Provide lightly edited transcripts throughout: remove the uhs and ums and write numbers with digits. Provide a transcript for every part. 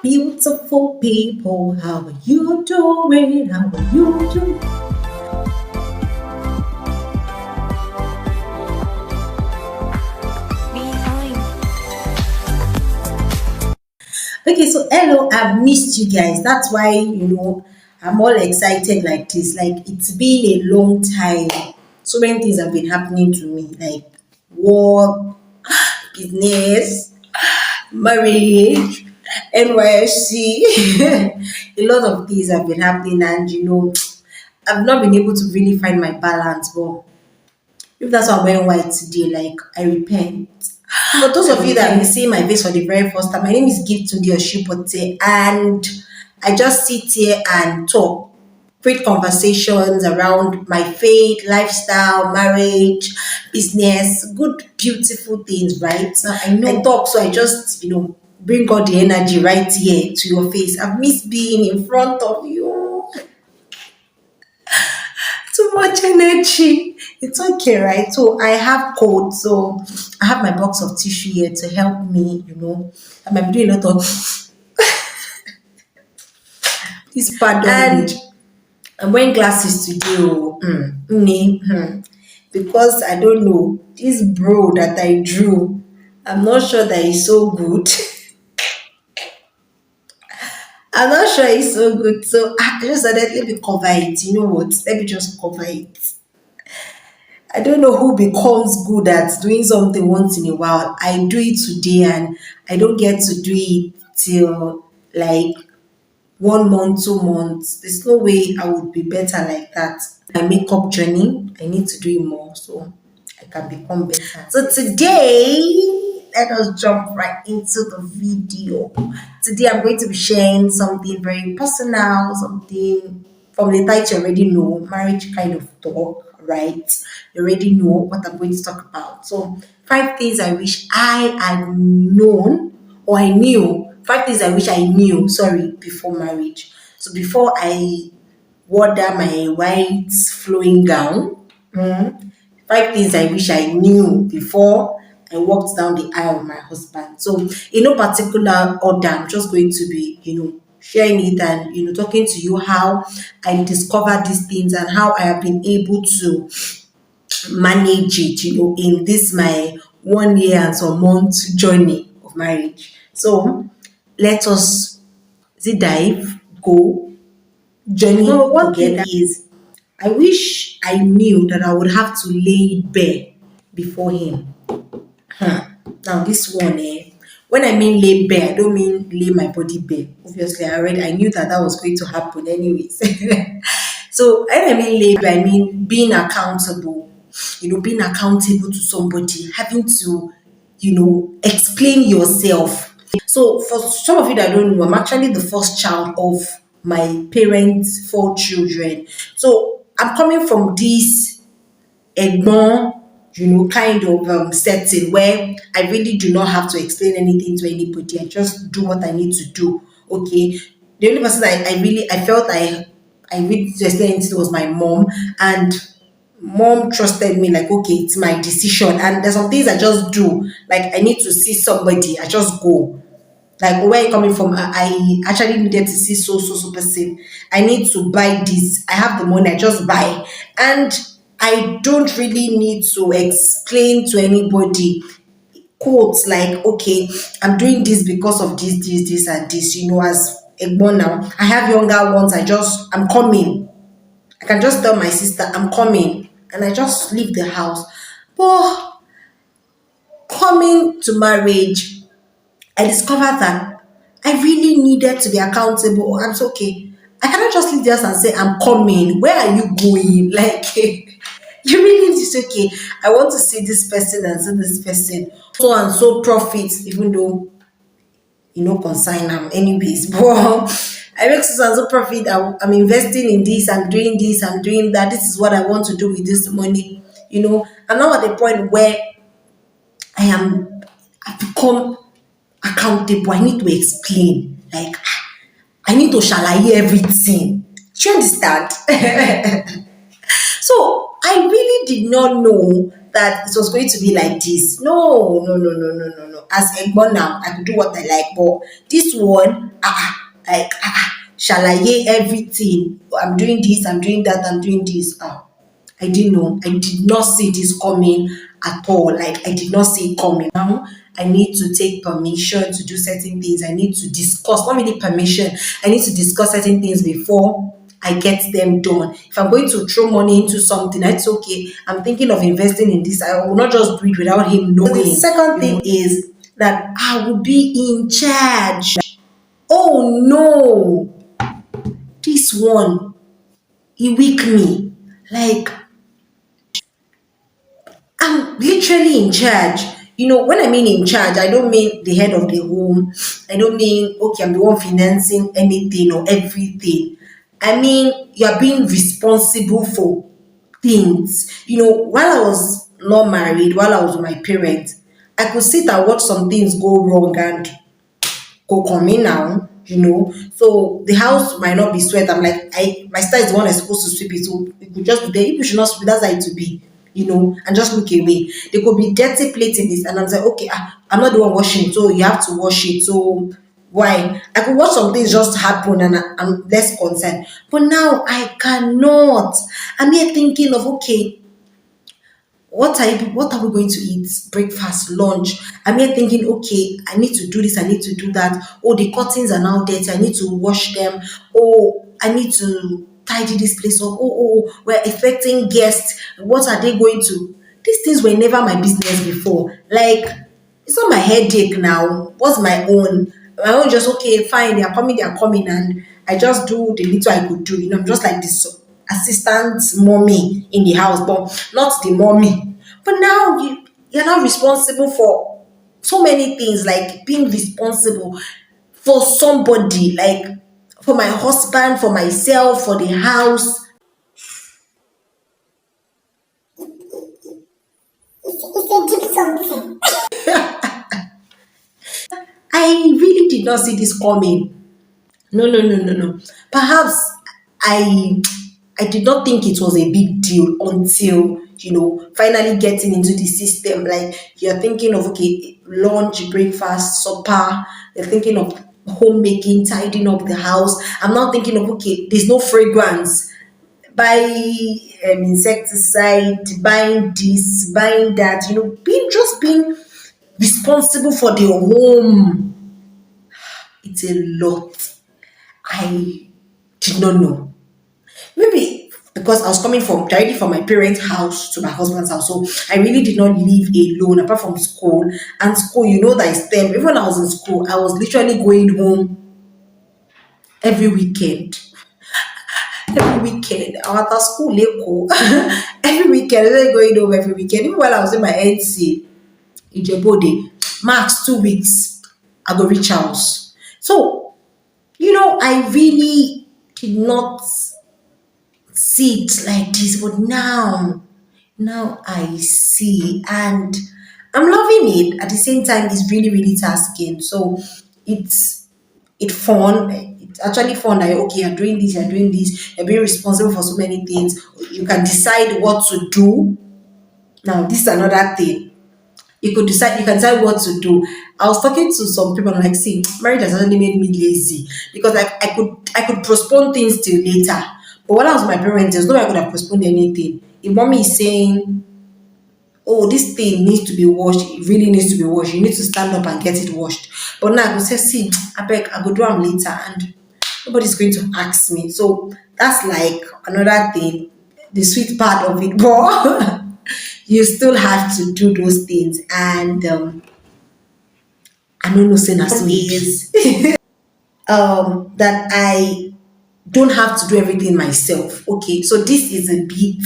Beautiful people, how are you doing? How are you doing? Okay, so hello, I've missed you guys. That's why, I'm all excited like this. Like, it's been a long time. So many things have been happening to me, like work, business, marriage, NYSC. A lot of things have been happening, and I've not been able to really find my balance. But if that's why I'm wearing white today, like, I repent. For those of you that have been seeing my face for the very first time, my name is Giftundi Oshipote, and I just sit here and talk, create conversations around my faith, lifestyle, marriage, business, good, beautiful things, right? So I know I talk, so I just, bring all the energy right here to your face. I've missed being in front of you. Too much energy. It's okay, right? So I have cold, so I have my box of tissue here to help me, I might be doing a lot of this part, and I'm wearing glasses today. Because I don't know, this bro that I drew, I'm not sure that he's so good. I'm not sure he's so good. So I just said, let me cover it. You know what? Let me just cover it. I don't know who becomes good at doing something once in a while. I do it today and I don't get to do it till like 1 month, 2 months. There's no way I would be better like that. My makeup journey, I need to do it more so I can become better. So today, let us jump right into the video. Today, I'm going to be sharing something very personal, something from the title you already know, marriage kind of talk, right? You already know what I'm going to talk about. So, 5 things I wish I had known or I knew. 5 things I wish I knew, sorry, before marriage. So, before I wore that my white flowing gown, 5 things I wish I knew before I walked down the aisle with my husband. So, in no particular order, I'm just going to be, sharing it and, talking to you how I discovered these things and how I have been able to manage it, in this my 1 year and some months journey of marriage. So, let us dive, go, journey together. Is I wish I knew that I would have to lay it bare before him. Now this one, when I mean lay bare, I don't mean lay my body bare. Obviously, I knew that that was going to happen anyways. So when I mean lay bare, I mean being accountable. Being accountable to somebody, having to, explain yourself. So for some of you that don't know, I'm actually the first child of my parents' 4 children. So I'm coming from this Egbon, kind of setting where I really do not have to explain anything to anybody. I just do what I need to do. Okay. The only person I felt I really need to explain anything was my mom, and mom trusted me, like, okay, it's my decision. And there's some things I just do. Like I need to see somebody, I just go. Like where you coming from? I actually needed to see so person. I need to buy this. I have the money. I just buy, and I don't really need to explain to anybody. Quotes like, okay, I'm doing this because of this, and this. As a born now, I have younger ones. I'm coming. I can just tell my sister I'm coming, and I just leave the house. But coming to marriage, I discovered that I really needed to be accountable. I'm so okay. I cannot just leave the house and say, I'm coming. Where are you going? Like, you really need to say, okay, I want to see this person and see this person. So and so profits, even though, consign them anyways. But I make so and so profit. I'm investing in this, I'm doing this, I'm doing that. This is what I want to do with this money. I'm now at the point where I've become accountable. I need to explain. Like, I need to shalaye everything. Do you understand? So I really did not know that it was going to be like this. No, no, no, no, no, no, no. As a born now, I could do what I like, but this one, like shall I hear everything? I'm doing this, I'm doing that, I'm doing this. I didn't know. I did not see this coming at all. Like I did not see it coming. Now I need to take permission to do certain things. I need to discuss, not really permission. I need to discuss certain things before I get them done. If I'm going to throw money into something, that's okay. I'm thinking of investing in this. I will not just do it without him knowing. The second thing is that I will be in charge. Oh no, this one, he weak me. Like I'm literally in charge. When I mean in charge, I don't mean the head of the home. I don't mean, okay, I'm the one financing anything or everything. I mean, you're being responsible for things. While I was not married, while I was with my parents, I could sit and watch some things go wrong and go come in now. So the house might not be swept. I'm like, my sister is the one that's supposed to sweep it. So it could just be there. If you should not sweep, that's how it to be, and just look away. There could be dirty plates in this, and I'm like, okay, I'm not the one washing, so you have to wash it. So why? I could watch some things just happen and I'm less concerned. But now I cannot. I'm here thinking of, okay, what are we going to eat? Breakfast, lunch. I'm here thinking, okay, I need to do this, I need to do that. Oh, the curtains are now dirty, I need to wash them. Oh, I need to tidy this place up. We're expecting guests. What are they going to? These things were never my business before. Like, it's not my headache now. What's my own? My own just okay, fine, they are coming, and I just do the little I could do. I'm just like this assistant mommy in the house, but not the mommy. But now you're not responsible for so many things, like being responsible for somebody, like for my husband, for myself, for the house. I really did not see this coming. No, no, no, no, no. Perhaps I I did not think it was a big deal until finally getting into the system. Like you're thinking of okay, lunch, breakfast, supper. You're thinking of homemaking, tidying up the house. I'm now thinking of okay, there's no fragrance. Buy insecticide, buying this, buying that. Being responsible for the home. It's a lot. I did not know. Maybe because I was coming from directly from my parents' house to my husband's house, so I really did not live alone apart from school. And school, that is STEM. Even when I was in school, I was literally going home every weekend. Every weekend, I was at school, Leko. Every weekend, I was going home every weekend. Even while I was in my NC in Jebode, max 2 weeks, I go reach house. So, I really did not see it like this, but now I see, and I'm loving it. At the same time, it's really, really tasking. So it's fun. It's actually fun that okay, you're doing this, you're being responsible for so many things. You can decide what to do. Now, this is another thing. You can decide what to do. I was talking to some people, I'm like, see, marriage has actually made me lazy because I could postpone things till later. But when I was with my parents, there's no way I could have postponed anything. If mommy is saying, oh, this thing needs to be washed, it really needs to be washed, you need to stand up and get it washed. But now I could say, see, I beg, I go do them later and nobody's going to ask me. So that's like another thing, the sweet part of it. But you still have to do those things. And I don't know, say na so is that I don't have to do everything myself. Okay, so this is a bit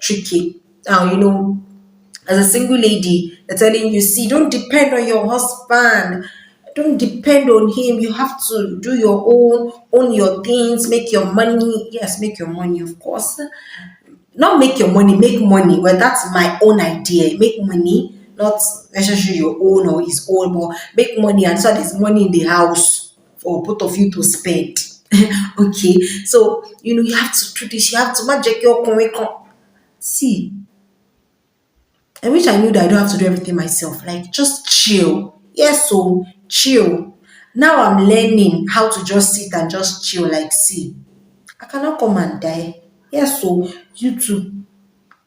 tricky. Now, as a single lady, they're telling you, see, don't depend on your husband. Don't depend on him. You have to do your own your things, make your money. Yes, make your money, of course. Not make your money, make money. Well, that's my own idea. Make money, not necessarily your own or his own, but make money and so there's money in the house for both of you to spend. Okay, so you have to do this, you have to magic your see. I wish I knew that I don't have to do everything myself. Like, just chill. Yes, so chill. Now I'm learning how to just sit and just chill. Like, see, I cannot come and die. Yes, so you too.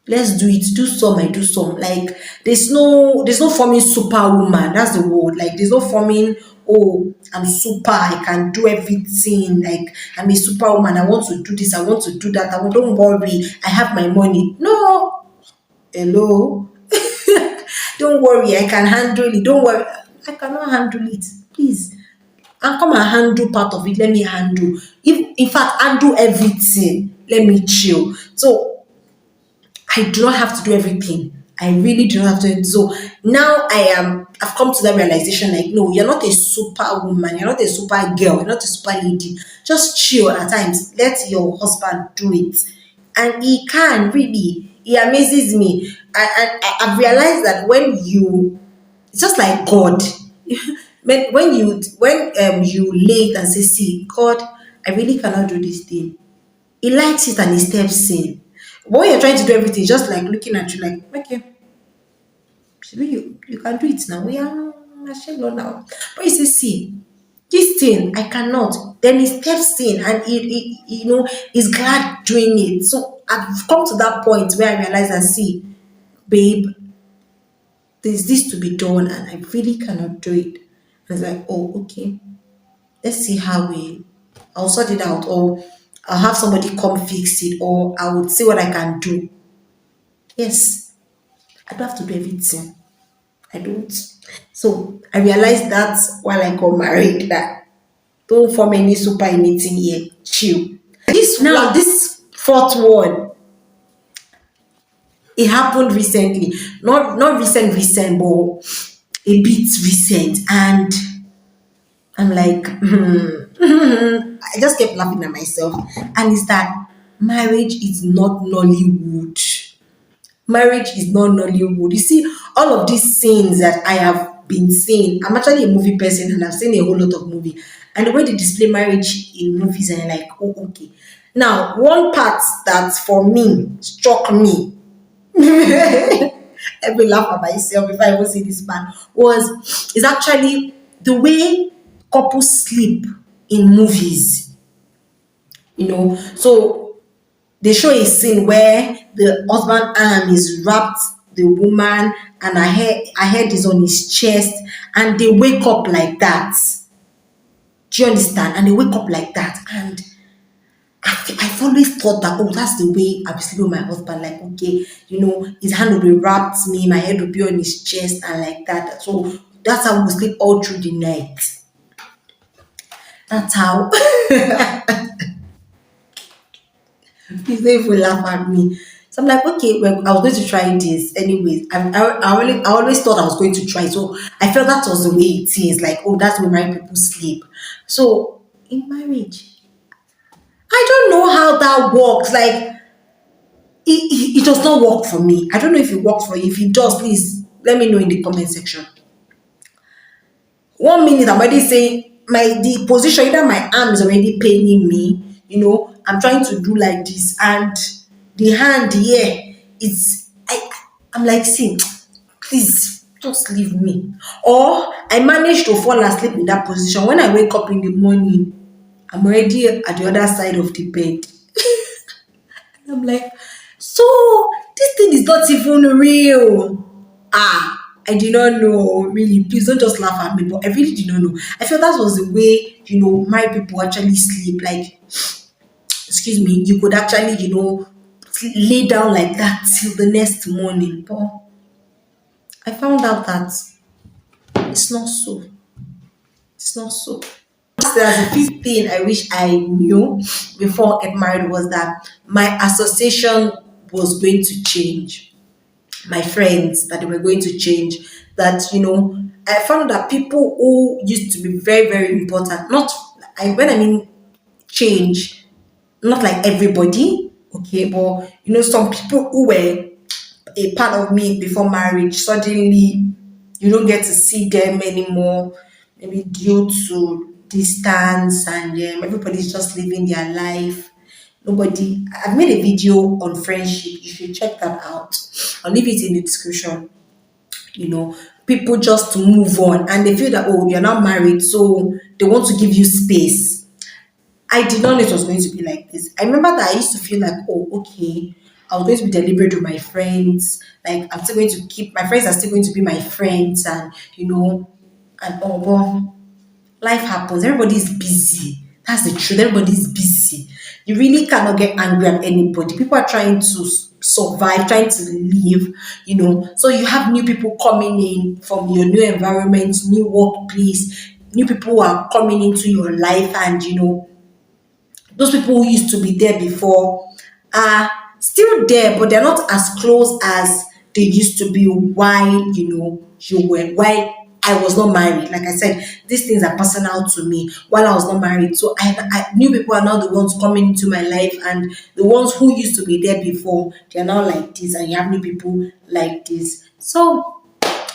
Let's do it. Do some, I do some. Like, there's no forming superwoman. That's the word. Like, there's no forming, oh, I'm super, I can do everything. Like, I'm a superwoman. I want to do this, I want to do that. Don't worry, I have my money. No. Hello. Don't worry, I can handle it. Don't worry. I cannot handle it. Please. And come and handle part of it. Let me handle. If in fact handle everything. Let me chill. So I do not have to do everything. I really do not have to. So now I've come to that realization like, no, you're not a superwoman, you're not a super girl, you're not a super lady. Just chill at times. Let your husband do it. And he can really, he amazes me. I've realized that when you, it's just like God. When you lay it and say, see, God, I really cannot do this thing. He likes it and he steps in. But when you're trying to do everything, just like looking at you like, okay, maybe you can do it now. We are ashamed now. But you say, see, this thing I cannot. Then he steps in and he's glad doing it. So I've come to that point where I realize and see, babe, there's this to be done and I really cannot do it. And it's like, oh, okay. Let's see how I'll sort it out, or I'll have somebody come fix it, or I would see what I can do. Yes, I don't have to do everything. I don't. So I realized that while I got married, that don't form any super anything here. Chill. This fourth one, it happened recently. Not recent, but a bit recent. And I'm like, I just kept laughing at myself. And it's that marriage is not Nollywood. Marriage is not Nollywood. You see, all of these scenes that I have been seeing, I'm actually a movie person and I've seen a whole lot of movie. And the way they display marriage in movies, and I'm like, oh, okay. Now, one part that for me struck me, I will laugh at myself if I ever see this man, is actually the way couples sleep in movies. So they show a scene where the husband arm is wrapped the woman and her head is on his chest, and they wake up like that. Do you understand? And they wake up like that. And I've always thought that, oh, that's the way I be sleeping with my husband. Like, okay, his hand will be wrapped me, my head will be on his chest, and like that. So that's how we sleep all through the night. That's how. Please don't even laugh at me. So I'm like, okay, well, I was going to try this anyways. I always thought I was going to try. So I felt that was the way it is. Like, oh, that's the way married people sleep. So in marriage, I don't know how that works. Like, it does not work for me. I don't know if it works for you. If it does, please let me know in the comment section. 1 minute, I'm already saying the position, either my arm is already paining me, I'm trying to do like this, and the hand here I'm like, see, please just leave me. Or I managed to fall asleep in that position. When I wake up in the morning, I'm already at the other side of the bed. And I'm like, so this thing is not even real. I did not know, really. Please don't just laugh at me, but I really did not know. I felt that was the way, married people actually sleep. Like, excuse me, you could actually, lay down like that till the next morning. But I found out that it's not so. It's not so. There's a fifth thing I wish I knew before I get married was that my association was going to change. My friends, that they were going to change. That, I found that people who used to be very, very important, when I mean change, not like everybody, okay, but some people who were a part of me before marriage, suddenly you don't get to see them anymore, maybe due to distance, and everybody's just living their life. I've made a video on friendship, you should check that out. I'll leave it in the description. you know People just move on, and they feel that, oh, you're not married, so they want to give you space. I did not know it was going to be like this. I remember that I used to feel like, oh, okay, I was going to be deliberate with my friends. Like, I'm still going to keep my friends are still going to be my friends, and and all. But life happens. Everybody's busy. That's the truth. Everybody's busy. You really cannot get angry at anybody. People are trying to survive, trying to live. So you have new people coming in from your new environment, new workplace, new people who are coming into your life, and those people who used to be there before are still there, but they're not as close as they used to be while while I was not married. Like I said, these things are personal to me. While I was not married, so I new people are now the ones coming into my life, and the ones who used to be there before, they are now like this, and you have new people like this. So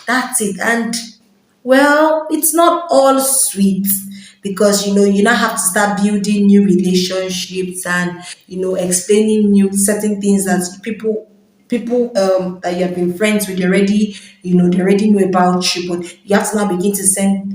that's it. And well, it's not all sweet, because you now have to start building new relationships, and explaining new certain things that people that you have been friends with already. They already know about you, but you have to now begin to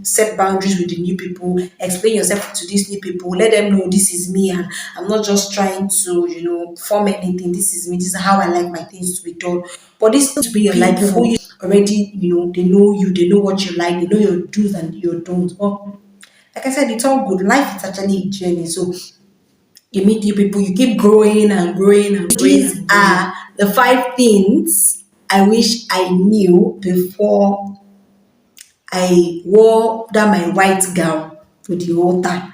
set boundaries with the new people, explain yourself to these new people, let them know this is me, and I'm not just trying to form anything. This is me, this is how I like my things to be done. But this needs to be your life before you already, they know you, they know what you like, they know your do's and your don'ts. But like I said, it's all good. Life is actually a journey. So you meet new people, you keep growing and growing and growing. These are the five things I wish I knew before I wore that my white gown to the altar,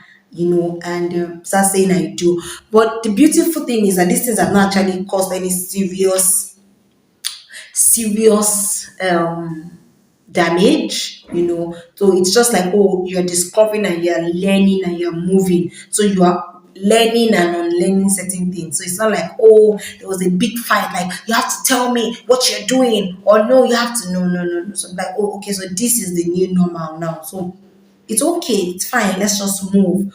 and start saying I do. But the beautiful thing is that these things have not actually caused any serious damage. So it's just like, oh, you're discovering and you're learning and you're moving, so you are learning and unlearning certain things. So it's not like, oh, there was a big fight, like you have to tell me what you're doing, or no, you have to, no, no, no, no. So like, oh, okay, so this is the new normal now, so it's okay, it's fine, let's just move.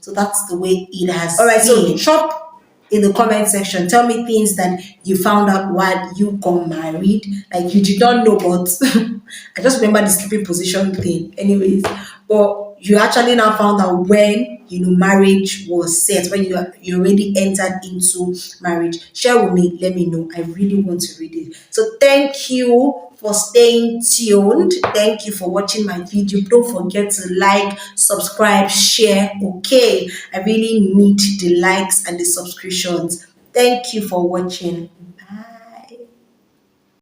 So that's the way it has. All right, so drop in the comment section, tell me things that you found out while you got married, like you did not know, but I just remember the sleeping position thing. Anyways, but you actually now found out when marriage was set, when you already entered into marriage. Share with me, let me know. I really want to read it. So thank you for staying tuned. Thank you for watching my video. Don't forget to like, subscribe, share. Okay, I really need the likes and the subscriptions. Thank you for watching.